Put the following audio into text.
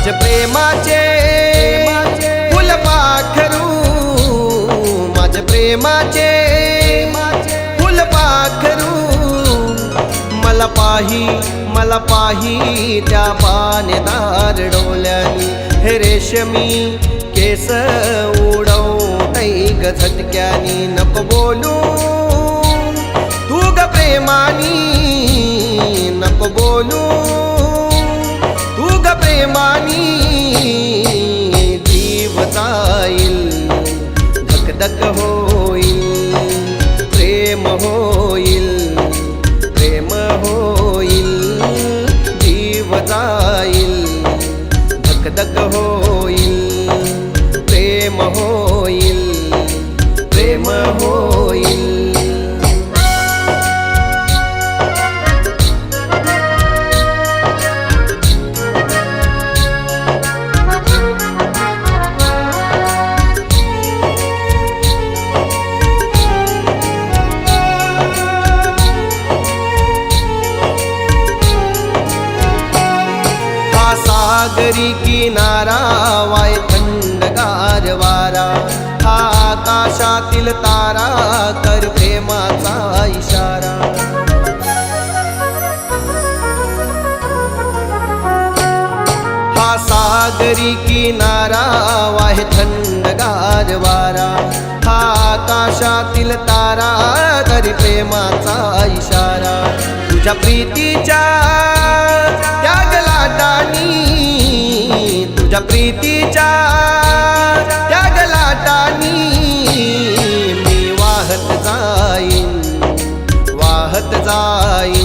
माझे प्रेमाचे फुलपाखरू, माझे प्रेमाचे फुलपाखरू, मला पाही त्या पानेदार डोल्यानी, हे रेशमी केस उडवतै ग झटक्यानी. नको बोलू तू ग प्रेमानी, नको बोलू तू ग प्रेमानी. जीव जाईल धक होईल, प्रेम होईल, प्रेम होईल. जीव जाईल धक होईल, प्रेम होईल, प्रेम होईल. सागरी किनारा वाय थंडगार वारा, हा आकाशातील तारा कर प्रेमाचा इशारा. हा सागरी किनारा वाय थंडगार वारा, हा आकाशातील तारा कर प्रेमाचा इशारा. तुझ्या प्रीतीच्या त्याग लाटानी, तुझ्या प्रीतीच्या त्याग लाटानी, मी वाहत जाईन, वाहत जाईन.